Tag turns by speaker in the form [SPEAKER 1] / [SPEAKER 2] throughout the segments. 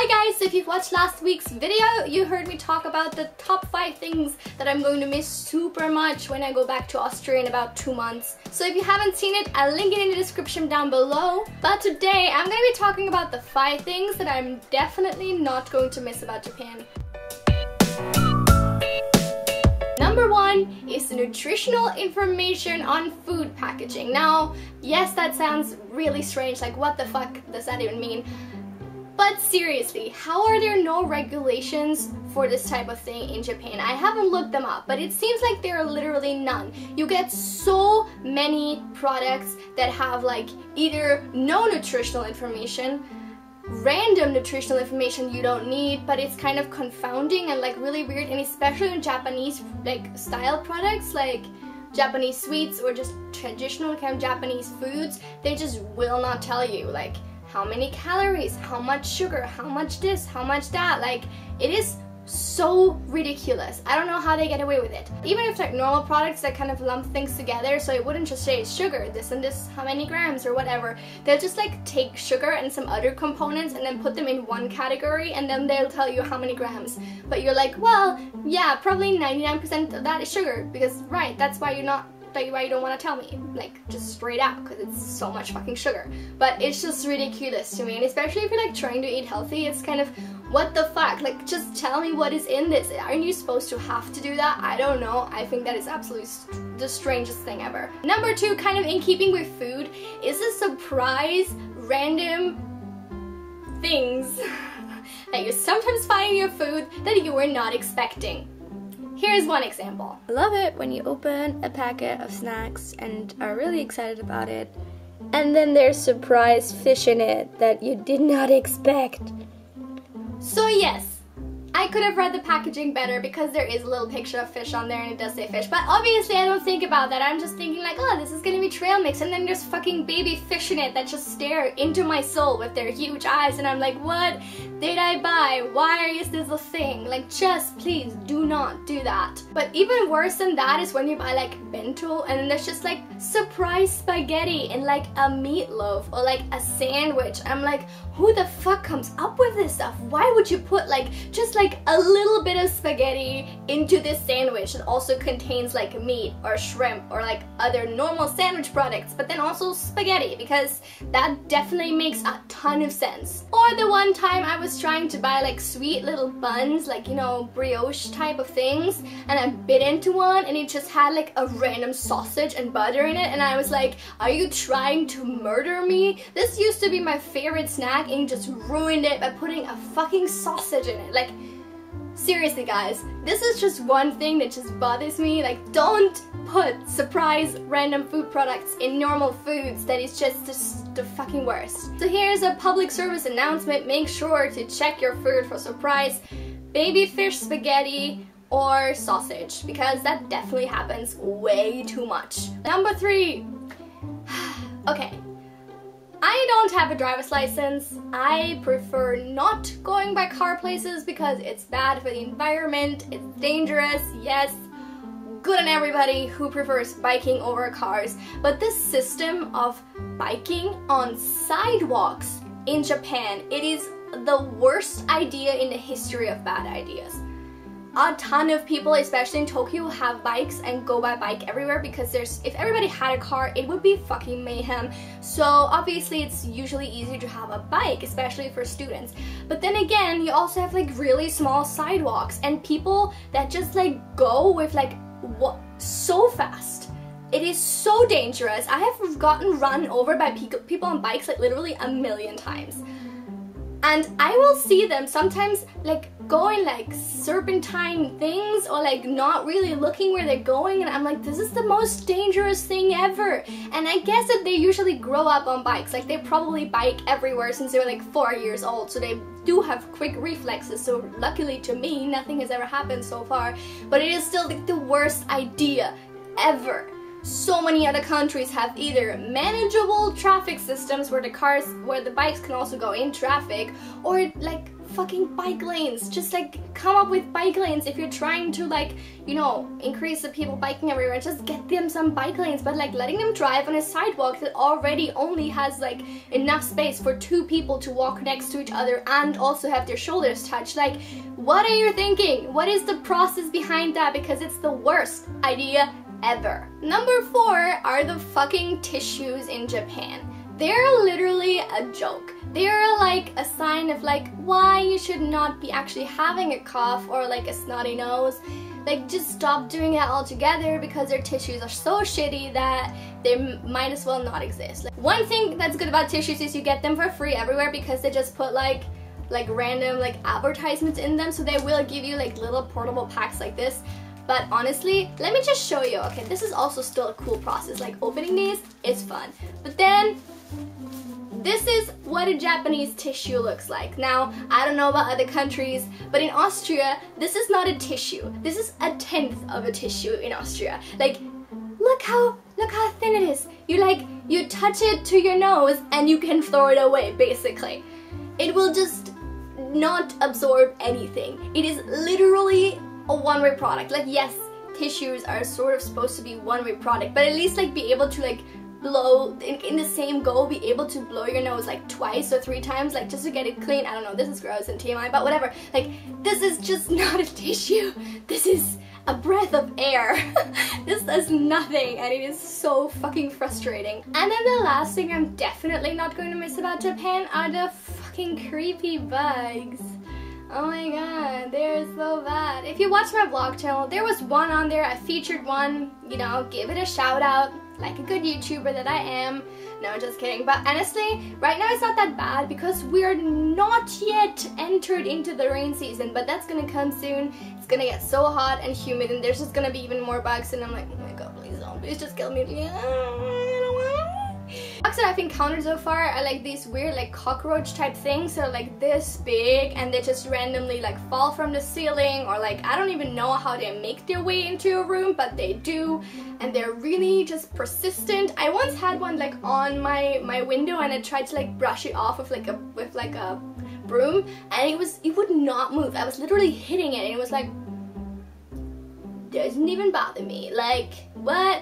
[SPEAKER 1] Hi guys, so if you've watched last week's video, you heard me talk about the top 5 things that I'm going to miss super much when I go back to Austria in about 2 months. So if you haven't seen it, I'll link it in the description down below. But today I'm going to be talking about the 5 things that I'm definitely not going to miss about Japan. Number 1 is the nutritional information on food packaging. Now, yes, that sounds really strange, like what the fuck does that even mean? But seriously, how are there no regulations for this type of thing in Japan? I haven't looked them up, but it seems like there are literally none. You get so many products that have like either no nutritional information, random nutritional information you don't need, but it's kind of confounding and like really weird, and especially in Japanese like style products like Japanese sweets or just traditional kind of Japanese foods, they just will not tell you like how many calories, how much sugar, how much this, how much that. Like, it is so ridiculous. I don't know how they get away with it. Even if like normal products that kind of lump things together, so it wouldn't just say sugar, this and this, how many grams or whatever. They'll just like take sugar and some other components and then put them in one category, and then they'll tell you how many grams. But you're like, well, yeah, probably 99% of that is sugar, because right, that's why why you don't want to tell me, like, just straight out, because it's so much fucking sugar. But it's just ridiculous to me, and especially if you're like trying to eat healthy, it's kind of, what the fuck, like, just tell me what is in this. Aren't you supposed to have to do that? I don't know. I think that is absolutely the strangest thing ever. Number 2, kind of in keeping with food, is a surprise random things that you sometimes find in your food that you were not expecting. Here's one example. I love it when you open a packet of snacks and are really excited about it, and then there's surprise fish in it that you did not expect. So yes, I could have read the packaging better because there is a little picture of fish on there and it does say fish, but obviously I don't think about that. I'm just thinking like, oh, this is gonna be trail mix, and then there's fucking baby fish in it that just stare into my soul with their huge eyes, and I'm like, what did I buy? Why is this a thing? Like, just please do not do that. But even worse than that is when you buy like bento and then there's just like surprise spaghetti and like a meatloaf or like a sandwich. I'm like, who the fuck comes up with this stuff? Why would you put like just like a little bit of spaghetti into this sandwich that also contains like meat or shrimp or like other normal sandwich products, but then also spaghetti, because that definitely makes a ton of sense. Or the one time I was trying to buy like sweet little buns, like, you know, brioche type of things, and I bit into one and it just had like a random sausage and butter in it, and I was like, are you trying to murder me? This used to be my favorite snack and you just ruined it by putting a fucking sausage in it. Like, seriously guys, this is just one thing that just bothers me. Like, don't put surprise random food products in normal foods. That is just the fucking worst. So here's a public service announcement. Make sure to check your food for surprise baby fish spaghetti or sausage, because that definitely happens way too much. Number 3. Okay. I don't have a driver's license. I prefer not going by car places because it's bad for the environment, it's dangerous, yes, good on everybody who prefers biking over cars. But this system of biking on sidewalks in Japan, it is the worst idea in the history of bad ideas. A ton of people, especially in Tokyo, have bikes and go by bike everywhere because if everybody had a car, it would be fucking mayhem. So obviously it's usually easier to have a bike, especially for students. But then again, you also have like really small sidewalks and people that just like go with like so fast. It is so dangerous. I have gotten run over by people on bikes like literally a million times. And I will see them sometimes like going like serpentine things or like not really looking where they're going, and I'm like, this is the most dangerous thing ever. And I guess that they usually grow up on bikes, like they probably bike everywhere since they were like 4 years old, so they do have quick reflexes. So luckily to me, nothing has ever happened so far, but it is still like the worst idea ever. So many other countries have either manageable traffic systems where the bikes can also go in traffic, or like fucking bike lanes. Just like come up with bike lanes if you're trying to like, you know, increase the people biking everywhere. Just get them some bike lanes. But like letting them drive on a sidewalk that already only has like enough space for 2 people to walk next to each other and also have their shoulders touch. Like, what are you thinking? What is the process behind that? Because it's the worst idea ever. Number 4 are the fucking tissues in Japan. They're literally a joke. They're like a sign of like why you should not be actually having a cough or like a snotty nose. Like, just stop doing it altogether because their tissues are so shitty that they might as well not exist. Like, one thing that's good about tissues is you get them for free everywhere because they just put like random like advertisements in them, so they will give you like little portable packs like this. But honestly, let me just show you. Okay, this is also still a cool process. Like, opening these is fun. But then this is what a Japanese tissue looks like. Now, I don't know about other countries, but in Austria, this is not a tissue. This is a 1/10 of a tissue in Austria. Like, look how thin it is. You touch it to your nose and you can throw it away, basically. It will just not absorb anything. It is literally a one-way product. Like, yes, tissues are sort of supposed to be one-way product, but at least like be able to like blow in the same go, be able to blow your nose like twice or 3 times, like just to get it clean. I don't know, this is gross and TMI, but whatever. Like, this is just not a tissue. This is a breath of air. This does nothing and it is so fucking frustrating. And then the last thing I'm definitely not going to miss about Japan are the fucking creepy bugs. Oh my god, they're so bad. If you watch my vlog channel, there was one on there, I featured one, you know, give it a shout out, like a good YouTuber that I am. No, just kidding. But honestly, right now it's not that bad because we're not yet entered into the rain season, but that's gonna come soon. It's gonna get so hot and humid and there's just gonna be even more bugs and I'm like, oh my god, please don't, please just kill me. Bugs that I've encountered so far are like these weird like cockroach type things. So like this big and they just randomly like fall from the ceiling, or like I don't even know how they make their way into a room, but they do, and they're really just persistent. I once had one like on my window and I tried to like brush it off with like a broom and it would not move. I was literally hitting it and it was like, doesn't even bother me. Like, what?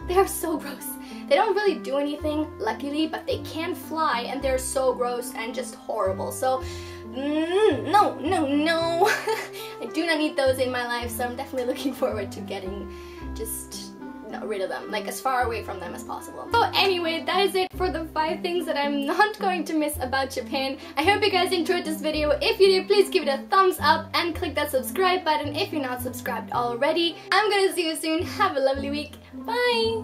[SPEAKER 1] They are so gross. They don't really do anything, luckily, but they can fly and they're so gross and just horrible. So, no. I do not need those in my life, so I'm definitely looking forward to getting just rid of them, like as far away from them as possible. So anyway, that is it for the 5 things that I'm not going to miss about Japan. I hope you guys enjoyed this video. If you did, please give it a thumbs up and click that subscribe button if you're not subscribed already. I'm gonna see you soon. Have a lovely week. Bye!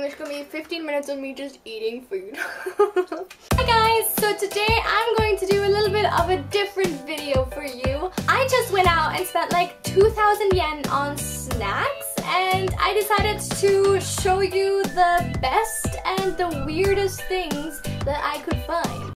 [SPEAKER 1] It's gonna be 15 minutes of me just eating food. Hi guys, so today I'm going to do a little bit of a different video for you. I just went out and spent like 2,000 yen on snacks and I decided to show you the best and the weirdest things that I could find.